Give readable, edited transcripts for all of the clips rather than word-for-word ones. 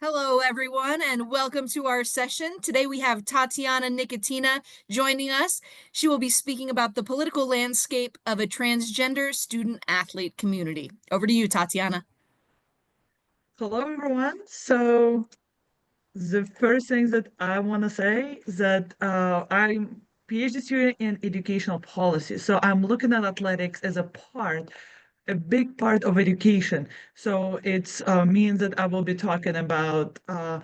Hello, everyone, and welcome to our session. Today we have Tatiana Nicotina joining us. She will be speaking about the political landscape of a transgender student athlete community. Over to you, Tatiana. Hello, everyone. So the first thing that I want to say is that I'm PhD student in educational policy. So I'm looking at athletics as a big part of education. So it means that I will be talking about a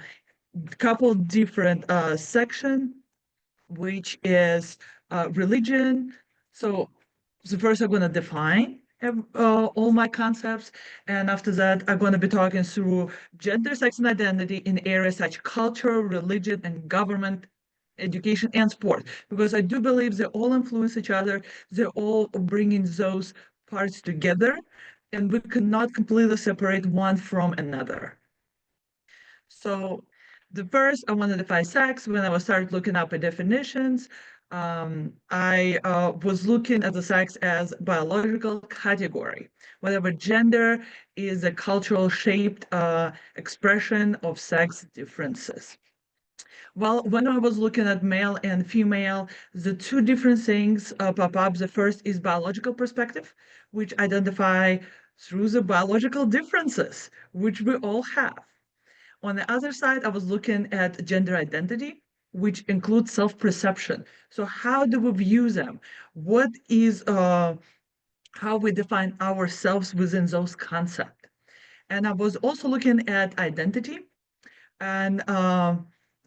couple different section, which is religion. So the first I'm going to define all my concepts, and after that I'm going to be talking through gender, sex, and identity in areas such culture, religion, and government, education, and sport, because I do believe they all influence each other. They're all bringing those parts together, and we cannot completely separate one from another. So the first, I want to define sex. When I was started looking up at definitions, I was looking at the sex as biological category. Whatever gender is a cultural shaped expression of sex differences. Well, when I was looking at male and female, the two different things pop up. The first is biological perspective, which identify through the biological differences, which we all have. On the other side, I was looking at gender identity, which includes self-perception. So how do we view them? What is how we define ourselves within those concepts? And I was also looking at identity and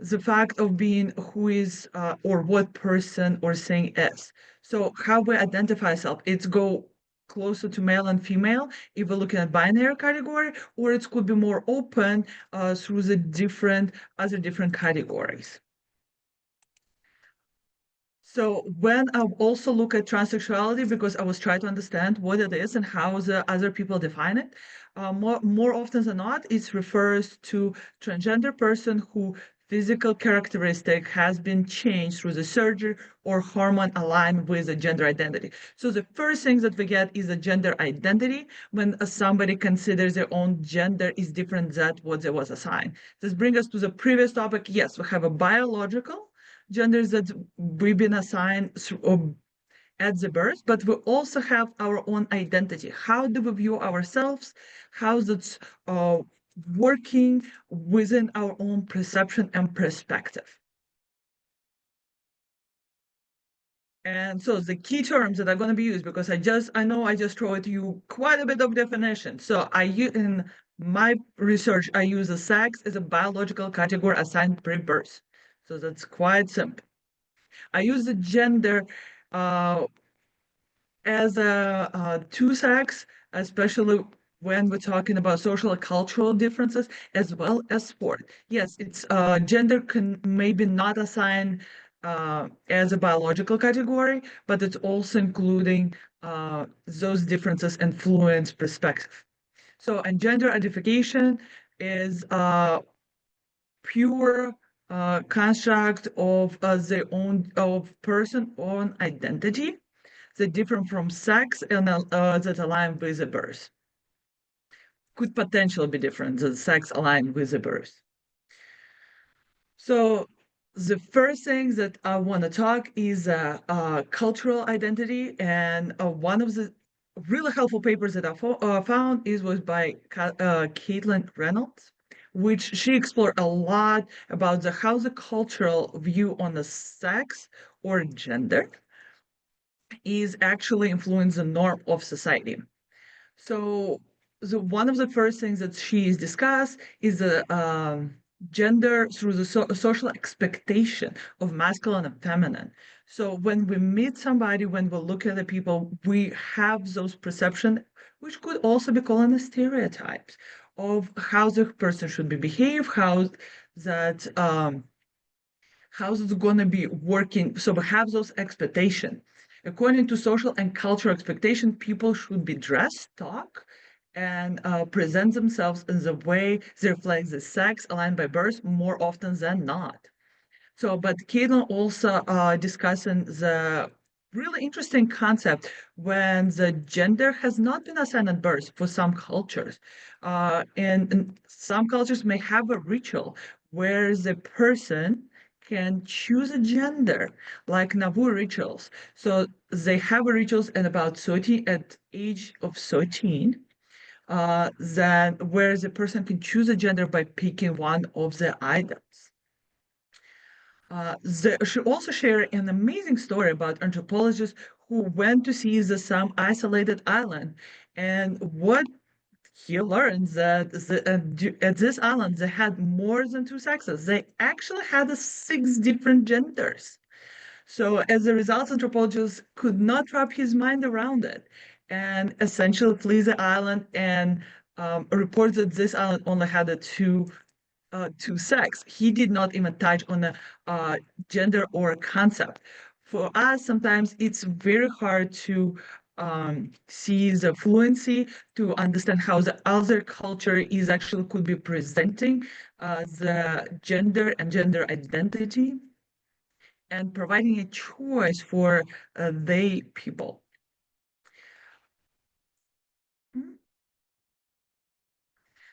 the fact of being who is or what person or thing is. So how we identify ourselves, it's go closer to male and female if we're looking at binary category, or it could be more open through the different categories. So when I also look at transsexuality, because I was trying to understand what it is and how the other people define it, more often than not, it refers to transgender person who physical characteristic has been changed through the surgery or hormone aligned with a gender identity. So the first thing that we get is a gender identity when somebody considers their own gender is different than what they was assigned. This brings us to the previous topic. Yes, we have a biological genders that we've been assigned at the birth, but we also have our own identity. How do we view ourselves? How's it working within our own perception and perspective? And so the key terms that are going to be used, because I know I just wrote you quite a bit of definition. So in my research, I use the sex as a biological category assigned pre-birth. So that's quite simple. I use the gender as a two sex, especially when we're talking about social and cultural differences, as well as sport. Yes, it's gender can maybe not assign as a biological category, but it's also including those differences influence perspective. So, and gender identification is pure construct of their own of person own identity that different from sex and that align with the birth. Could potentially be different than sex aligned with the birth. So the first thing that I want to talk is cultural identity, and one of the really helpful papers that I found was by Caitlin Reynolds, which she explored a lot about how the cultural view on the sex or gender is actually influence the norm of society. So one of the first things that she is discussed is the gender through the social expectation of masculine and feminine. So when we meet somebody, when we look at the people, we have those perception, which could also be called as stereotypes of how the person should be behave, that how's it going to be working. So we have those expectations. According to social and cultural expectation, people should be dressed, talk, and present themselves in the way they reflect the sex aligned by birth more often than not. So, but Caitlin also discussing the really interesting concept when the gender has not been assigned at birth for some cultures. And some cultures may have a ritual where the person can choose a gender, like Nauvoo rituals. So they have a rituals at about 30, at age of 13, that where the person can choose a gender by picking one of the items. She also shared an amazing story about anthropologists who went to see some isolated island, and what he learned that at this island they had more than two sexes. They actually had six different genders. So as a result, anthropologists could not wrap his mind around it, and essentially flee the island and report that this island only had to sex. He did not even touch on a gender or a concept. For us, sometimes it's very hard to see the fluency, to understand how the other culture is actually could be presenting the gender and gender identity and providing a choice for they people. Mm-hmm.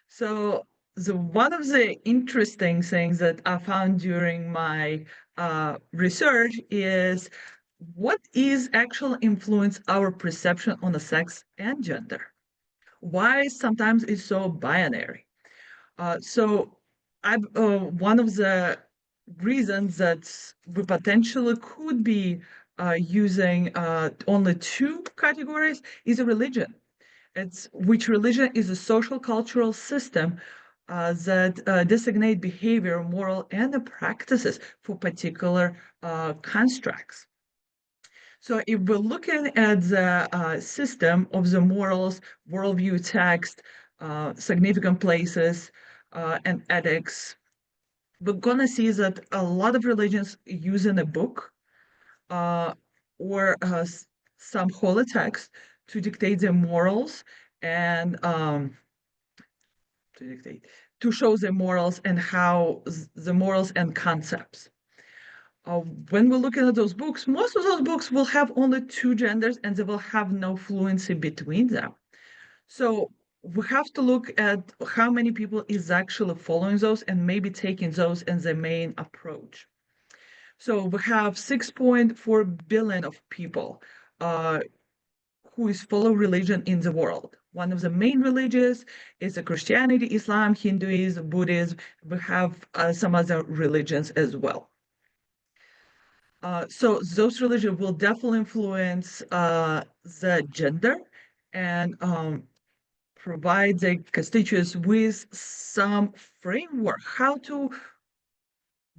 So the one of the interesting things that I found during my research is what is actual influence our perception on the sex and gender? Why sometimes it's so binary? So one of the reasons that we potentially could be using only two categories is a religion. It's which religion is a social cultural system that designate behavior, moral, and the practices for particular constructs. So if we're looking at the system of the morals, worldview text, significant places, and ethics, we're gonna see that a lot of religions using a book uh, or some holy text to dictate their morals and to dictate to show the morals and how the morals and concepts. When we're looking at those books, most of those books will have only two genders and they will have no fluency between them. So we have to look at how many people is actually following those and maybe taking those as the main approach. So we have 6.4 billion of people uh, who is follow religion in the world. One of the main religions is Christianity, Islam, Hinduism, Buddhism. We have some other religions as well. So those religions will definitely influence the gender and provide the constituents with some framework, how to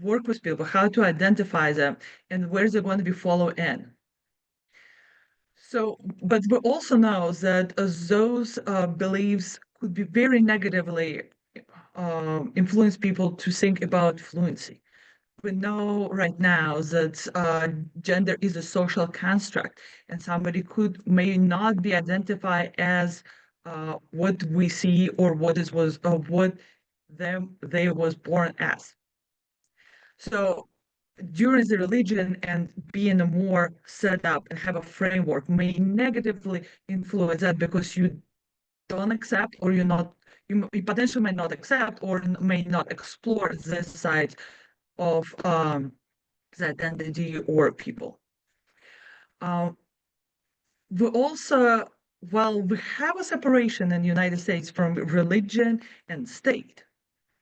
work with people, how to identify them, and where they're going to be followed in. So, but we also know that those beliefs could be very negatively influence people to think about fluency. We know right now that gender is a social construct, and somebody could may not be identified as what we see or what them they was born as. So during the religion and being a more set up and have a framework may negatively influence that because you don't accept or you potentially may not accept or may not explore this side of the identity or people. Uh, we also, well, we have a separation in the United States from religion and state,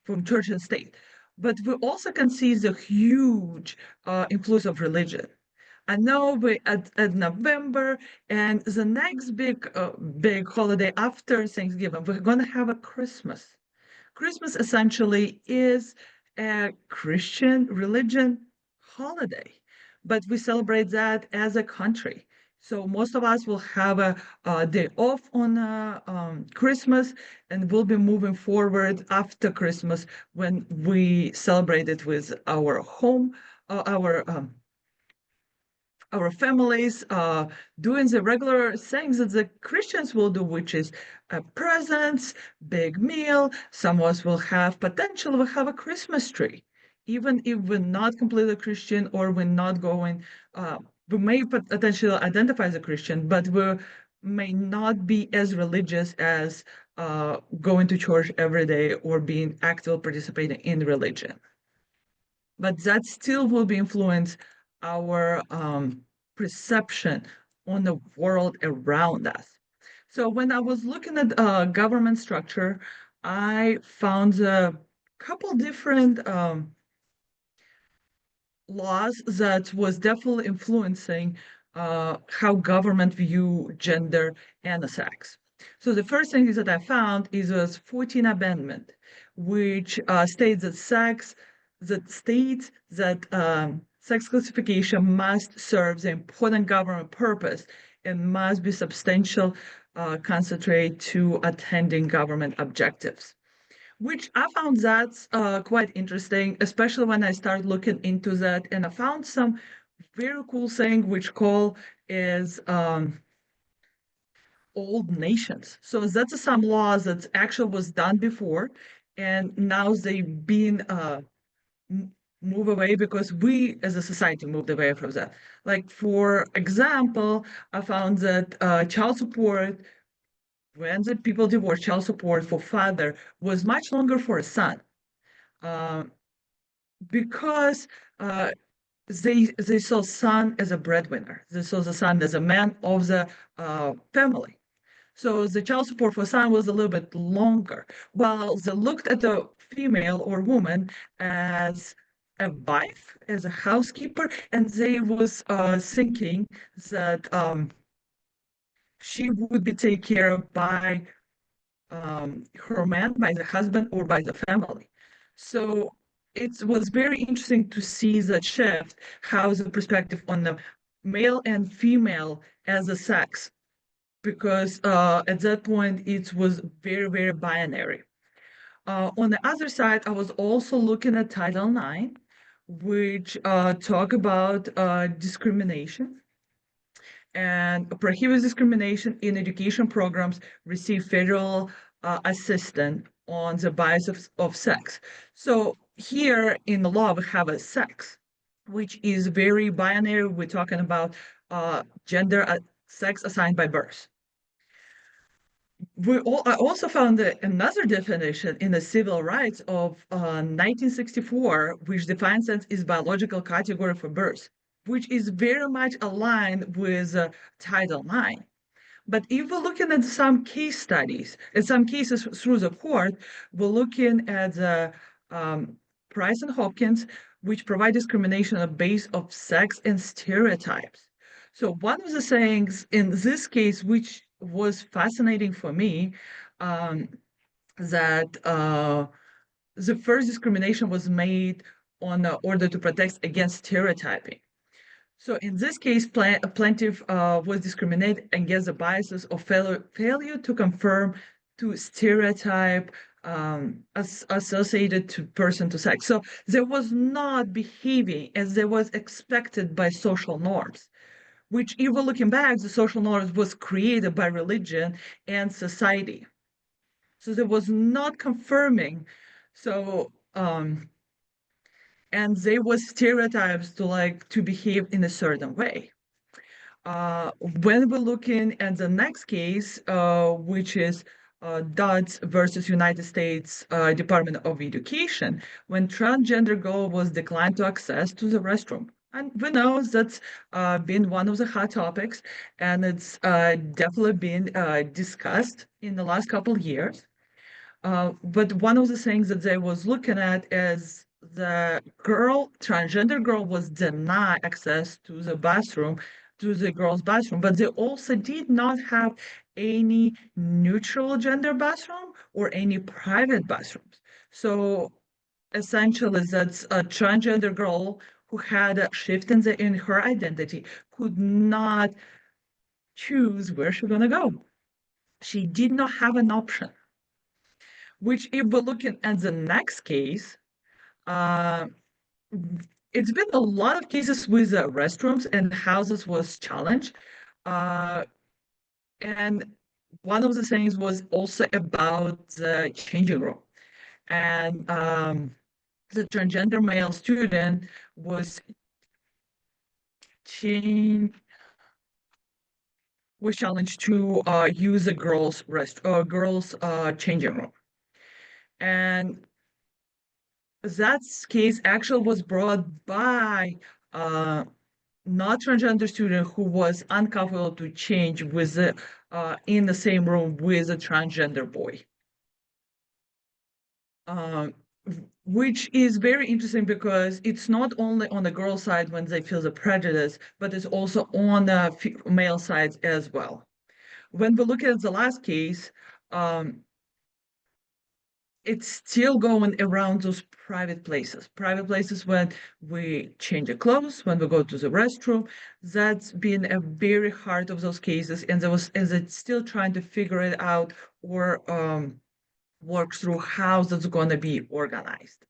from church and state, but we also can see the huge influence of religion. I know we at November and the next big holiday after Thanksgiving, we're gonna have a Christmas. Christmas essentially is a Christian religion holiday, but we celebrate that as a country. So most of us will have a day off on Christmas, and we'll be moving forward after Christmas when we celebrate it with our home, our families doing the regular things that the Christians will do, which is presents, big meal. Some of us will have potential will have a Christmas tree, even if we're not completely Christian or we're not going. we may potentially identify as a Christian, but we may not be as religious as going to church every day or being actively participating in religion. But that still will be influence our perception on the world around us. So when I was looking at government structure, I found a couple different laws that was definitely influencing how government view gender and sex. So the first thing is that I found is was 14th Amendment, which states that sex classification must serve the important government purpose and must be substantial, concentrate to attending government objectives, which I found that's quite interesting, especially when I started looking into that. And I found some very cool thing which call is old nations. So that's some laws that actually was done before, and now they been move away because we as a society moved away from that. Like for example, I found that child support, when the people divorced, child support for father was much longer for a son. Uh, because they saw son as a breadwinner. They saw the son as a man of the family. So the child support for son was a little bit longer, while they looked at the female or woman as a wife, as a housekeeper, and they was thinking that she would be taken care of by her man, by the husband, or by the family. So it was very interesting to see that shift, how the perspective on the male and female as a sex, because at that point it was very, very binary. On the other side, I was also looking at Title IX, which talk about discrimination and prohibits discrimination in education programs receive federal assistance on the basis of sex. So here in the law, we have a sex, which is very binary. We're talking about gender, sex assigned by birth. I also found another definition in the Civil Rights of 1964, which defines sex as biological category for birth, which is very much aligned with Title IX. But if we're looking at some case studies, in some cases through the court, we're looking at the Price and Hopkins, which provide discrimination on the base of sex and stereotypes. So one of the things in this case, which was fascinating for me, um, that the first discrimination was made on order to protect against stereotyping. So in this case, plaintiff was discriminated against the biases of failure to confirm to stereotype associated to person to sex. So there was not behaving as there was expected by social norms, which even looking back, the social norms was created by religion and society. So there was not confirming. So and there was stereotypes to like to behave in a certain way. When we're looking at the next case, which is Dodds versus United States Department of Education, when transgender girl was declined to access to the restroom. And we know that's been one of the hot topics, and it's definitely been discussed in the last couple of years. But one of the things that they was looking at is the transgender girl was denied access to the bathroom, to the girls' bathroom, but they also did not have any neutral gender bathroom or any private bathrooms. So essentially, that's a transgender girl who had a shift in her identity could not choose where she's gonna go. She did not have an option. Which, if we're looking at the next case, uh, it's been a lot of cases with restrooms and houses was challenged. Uh, and one of the things was also about the changing room. And the transgender male student was change was challenged to use a girls changing room, and that case actually was brought by uh, not transgender student who was uncomfortable to change with in the same room with a transgender boy. Um, which is very interesting because it's not only on the girl side when they feel the prejudice, but it's also on the male side as well. When we look at the last case, um, it's still going around those private places when we change our clothes, when we go to the restroom. That's been a very hard of those cases, and it's still trying to figure it out or work through how that's going to be organized.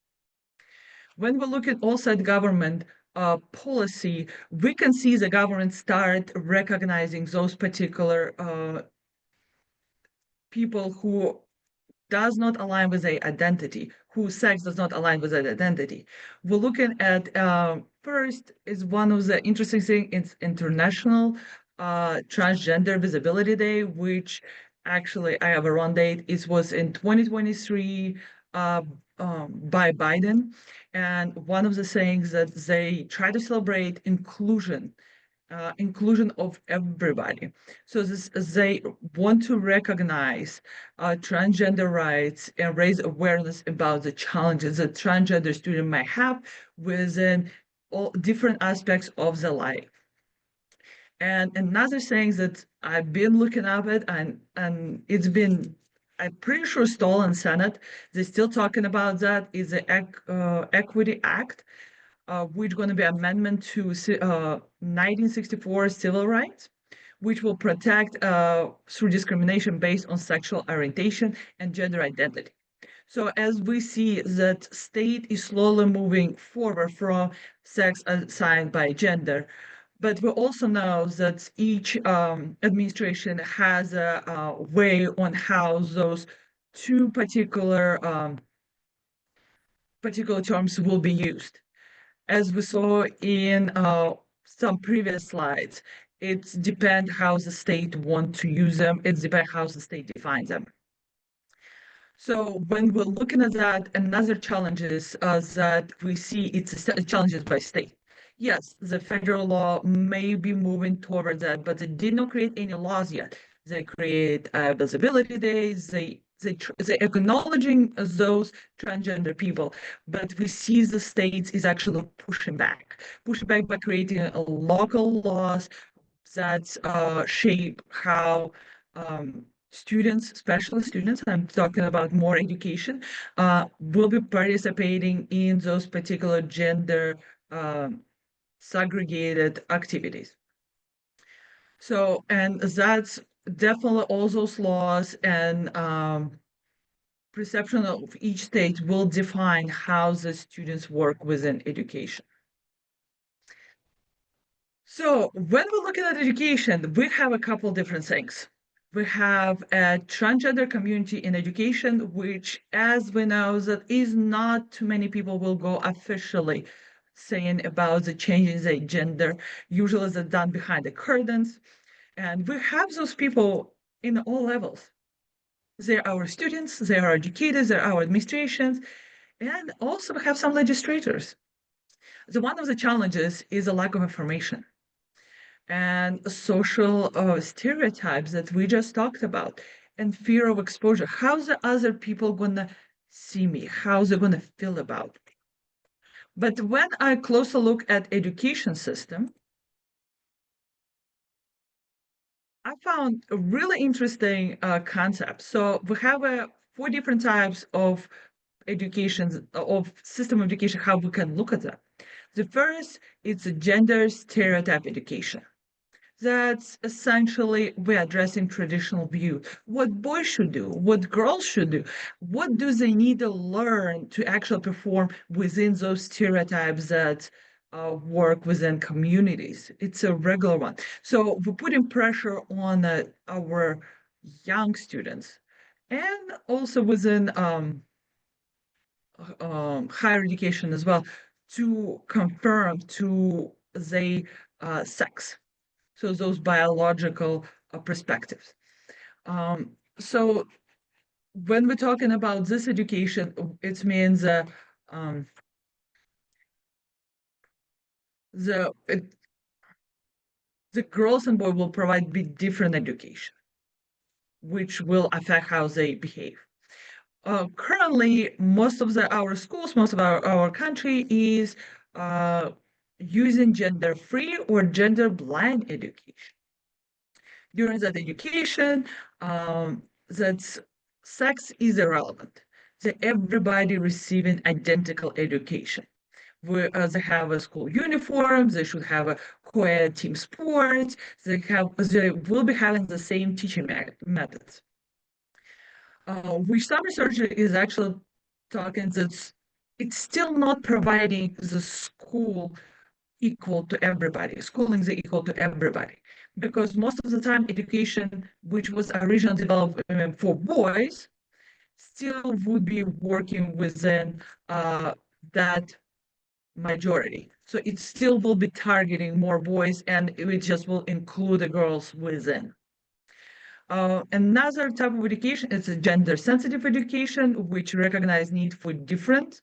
When we look at also at government policy, we can see the government start recognizing those particular people who does not align with their identity, whose sex does not align with their identity. We're looking at first is one of the interesting things. It's International Transgender Visibility Day, which actually I have a run date. It was in 2023 uh, by Biden, and one of the things that they try to celebrate inclusion of everybody. So they want to recognize transgender rights and raise awareness about the challenges that transgender students might have within all different aspects of their life. And another thing that I've been looking up at, and it's been, I'm pretty sure stolen Senate. They're still talking about that. Is the Equity Act, which is going to be amendment to 1964 civil rights, which will protect through discrimination based on sexual orientation and gender identity. So as we see that state is slowly moving forward from sex assigned by gender, but we also know that each administration has a way on how those two particular terms will be used. As we saw in some previous slides, it depends how the state want to use them. It depends how the state defines them. So when we're looking at that, another challenges that we see, it's challenges by state. Yes, the federal law may be moving toward that, but they did not create any laws yet. They create visibility days. They acknowledging those transgender people, but we see the states is actually pushing back by creating local laws that shape how students, especially students, I'm talking about more education, will be participating in those particular gender segregated activities. So, and that's definitely all those laws and perception of each state will define how the students work within education. So when we're looking at education, we have a couple different things. We have a transgender community in education, which, as we know, that is not too many people will go officially saying about the changes in gender. Usually they're done behind the curtains. And we have those people in all levels. They're our students, they're our educators, they're our administrations, and also we have some legislators. So one of the challenges is a lack of information and social stereotypes that we just talked about and fear of exposure. How's the other people gonna see me? How's they gonna feel about me? But when I closer look at education system, I found a really interesting concept. So we have four different types of education, of system of education, how we can look at that. The first is a gender stereotype education. That's essentially we're addressing traditional view. What boys should do, what girls should do, what do they need to learn to actually perform within those stereotypes that work within communities. It's a regular one. So we're putting pressure on our young students and also within higher education as well to confirm to they sex. So those biological perspectives. So when we're talking about this education, it means um, the the girls and boys will provide be different education, which will affect how they behave. Currently, most of our schools, most of our country is uh, using gender-free or gender-blind education. During that education, that sex is irrelevant. That everybody receiving identical education. They have a school uniform, they should have a co-ed team sports, they will be having the same teaching methods. Which some research is actually talking that it's still not providing the school equal to everybody, schooling is equal to everybody. Because most of the time, education, which was originally developed for boys, still would be working within that majority. So it still will be targeting more boys and it just will include the girls within. Another type of education is a gender sensitive education, which recognize need for different.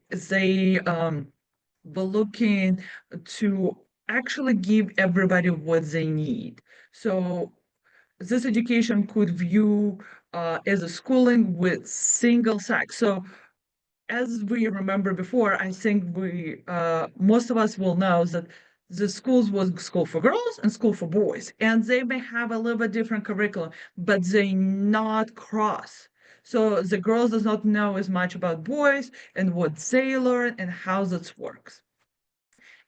They were looking to actually give everybody what they need. So this education could view as a schooling with single sex. So as we remember before, I think we most of us will know that the schools was school for girls and school for boys, and they may have a little bit different curriculum, but they not cross. So the girls does not know as much about boys and what they learn and how this works.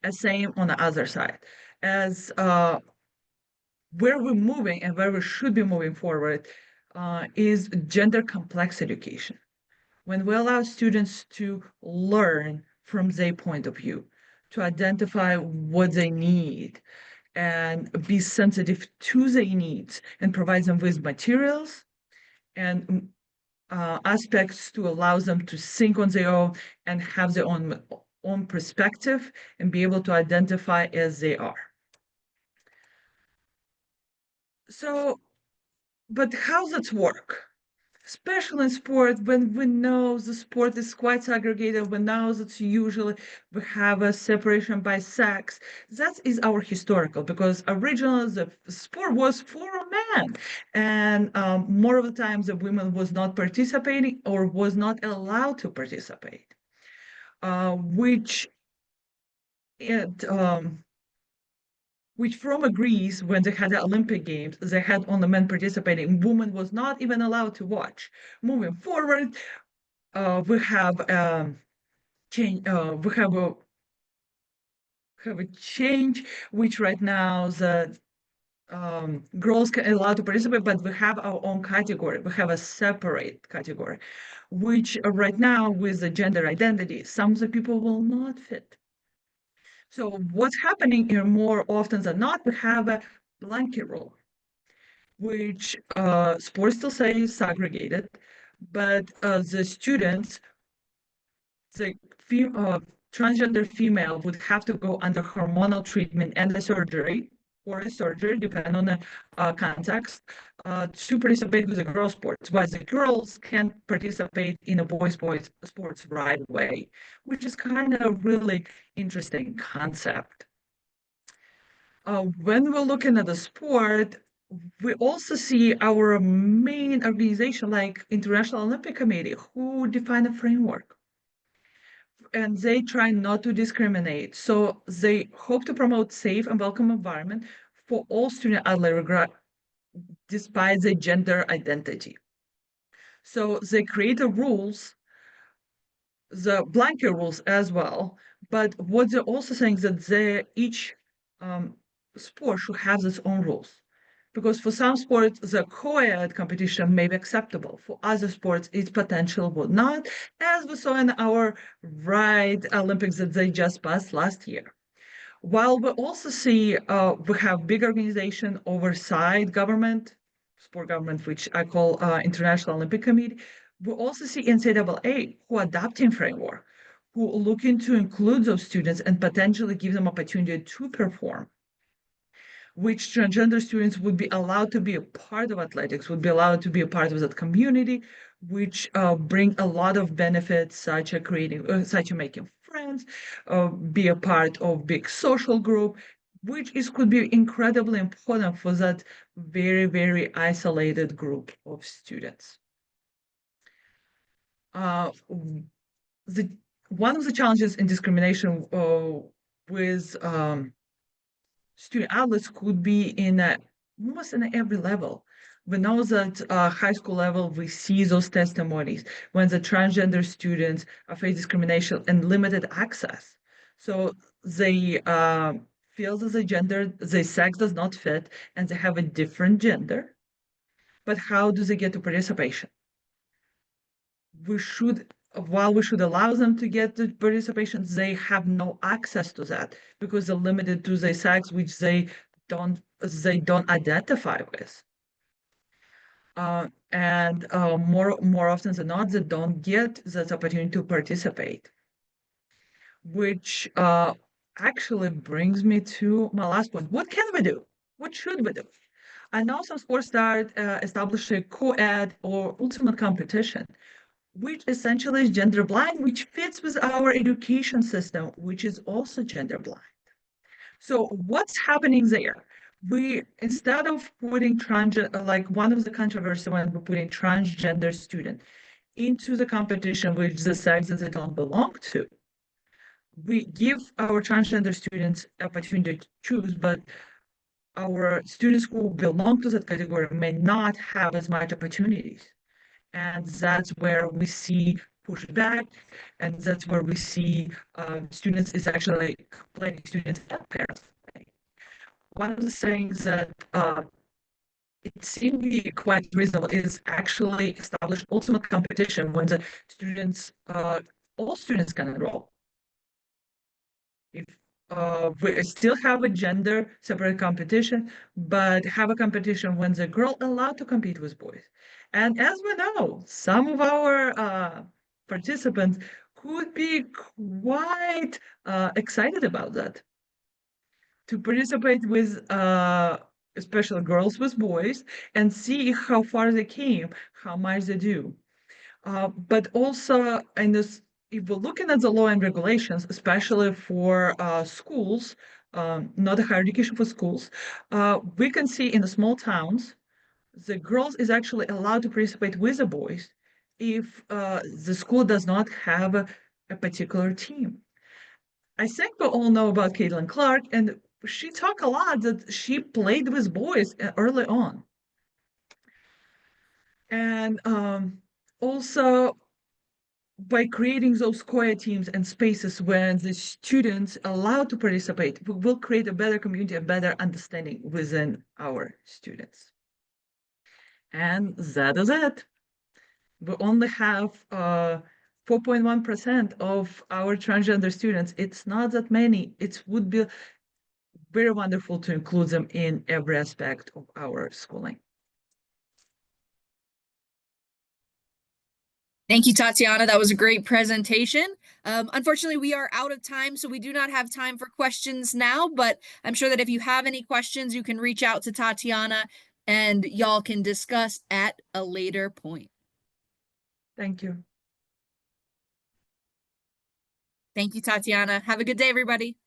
And same on the other side, as where we're moving and where we should be moving forward is gender complex education when we allow students to learn from their point of view, to identify what they need and be sensitive to their needs and provide them with materials and aspects to allow them to think on their own and have their own perspective and be able to identify as they are. So, but how does it work? Especially in sport, when we know the sport is quite segregated, we know that usually we have a separation by sex. That is our historical, because originally the sport was for a man, and more of the times the women was not participating or was not allowed to participate, which it which from Greece, when they had the Olympic Games, they had only men participating. Women was not even allowed to watch. Moving forward, we have change. We have a change, which right now the girls can allowed to participate, but we have our own category. We have a separate category, which right now with the gender identity, some of the people will not fit. So what's happening here more often than not, we have a blanket rule, which sports still say segregated, but the students, the transgender female would have to go under hormonal treatment and a surgery or a surgery, depending on the context, to participate with the girl sports, while the girls can participate in a boys sports right away, which is kind of really interesting concept. When we're looking at the sport, we also see our main organization like International Olympic Committee, who define a framework and they try not to discriminate. So they hope to promote safe and welcome environment for all student athletes, despite their gender identity. So they create the rules, the blanket rules as well. But what they're also saying is that each um, sport should have its own rules. Because for some sports, the co-ed competition may be acceptable. For other sports, its potential would not, as we saw in our Ride Olympics that they just passed last year. While we also see we have big organization oversight government, sport government, which I call International Olympic Committee, we also see NCAA who adopting framework, who are looking to include those students and potentially give them opportunity to perform, which transgender students would be allowed to be a part of athletics, would be allowed to be a part of that community, which bring a lot of benefits, such as such as making friends, be a part of big social group, which is could be incredibly important for that very, very isolated group of students. The one of the challenges in discrimination with student outlets could be in almost in every level. We know that high school level, we see those testimonies when the transgender students face discrimination and limited access. So they feel that the sex does not fit, and they have a different gender. But how do they get to participation? We should, while we should allow them to get the participation, they have no access to that because they're limited to the sex which they don't identify with. And more often than not, they don't get that opportunity to participate, which actually brings me to my last point. What can we do? What should we do? I know some sports start establishing co-ed or ultimate competition, which essentially is gender blind, which fits with our education system, which is also gender blind. So what's happening there? We, instead of putting transgender, like one of the controversy when we're putting transgender student into the competition with the sex that they don't belong to, we give our transgender students opportunity to choose, but our students who belong to that category may not have as much opportunities. And that's where we see pushback, and that's where we see students is actually complaining, students and parents. One of the things that it seemed to be quite reasonable is actually establish ultimate competition when the students, all students can enroll. If we still have a gender separate competition, but have a competition when the girl allowed to compete with boys. And as we know, some of our participants could be quite excited about that, to participate with especially girls with boys and see how far they came, how much they do. But also, in this, if we're looking at the law and regulations, especially for schools, not higher education for schools, we can see in the small towns, the girls is actually allowed to participate with the boys if the school does not have a particular team. I think we all know about Caitlin Clark, and she talked a lot that she played with boys early on. And also, by creating those quiet teams and spaces where the students allowed to participate, we will create a better community, a better understanding within our students. And that is it. We only have 4.1% of our transgender students. It's not that many. It would be very wonderful to include them in every aspect of our schooling. Thank you, Tatiana. That was a great presentation. Unfortunately, we are out of time, so we do not have time for questions now, but I'm sure that if you have any questions, you can reach out to Tatiana and y'all can discuss at a later point. Thank you. Thank you, Tatiana. Have a good day, everybody.